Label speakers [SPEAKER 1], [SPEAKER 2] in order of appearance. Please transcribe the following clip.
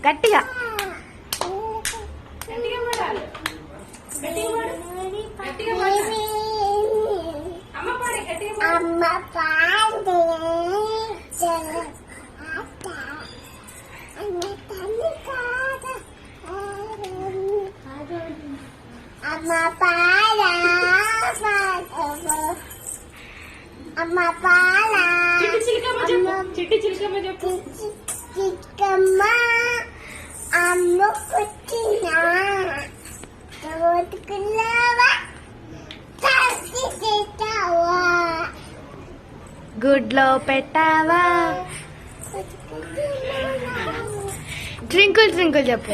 [SPEAKER 1] గట్టిగా
[SPEAKER 2] అమ్మ పాడు అమ్మ పాల అమ్మ పాల
[SPEAKER 1] చిట్టి చిలకమ్మ చెప్పు.
[SPEAKER 2] చిక్కమ్మ అమ్మ పుట్టినా తోటుకున్నావా తాసి చేస్తావా
[SPEAKER 1] గుడ్లో పెట్టావా ట్వింకిల్ ట్వింకిల్ చెప్పు.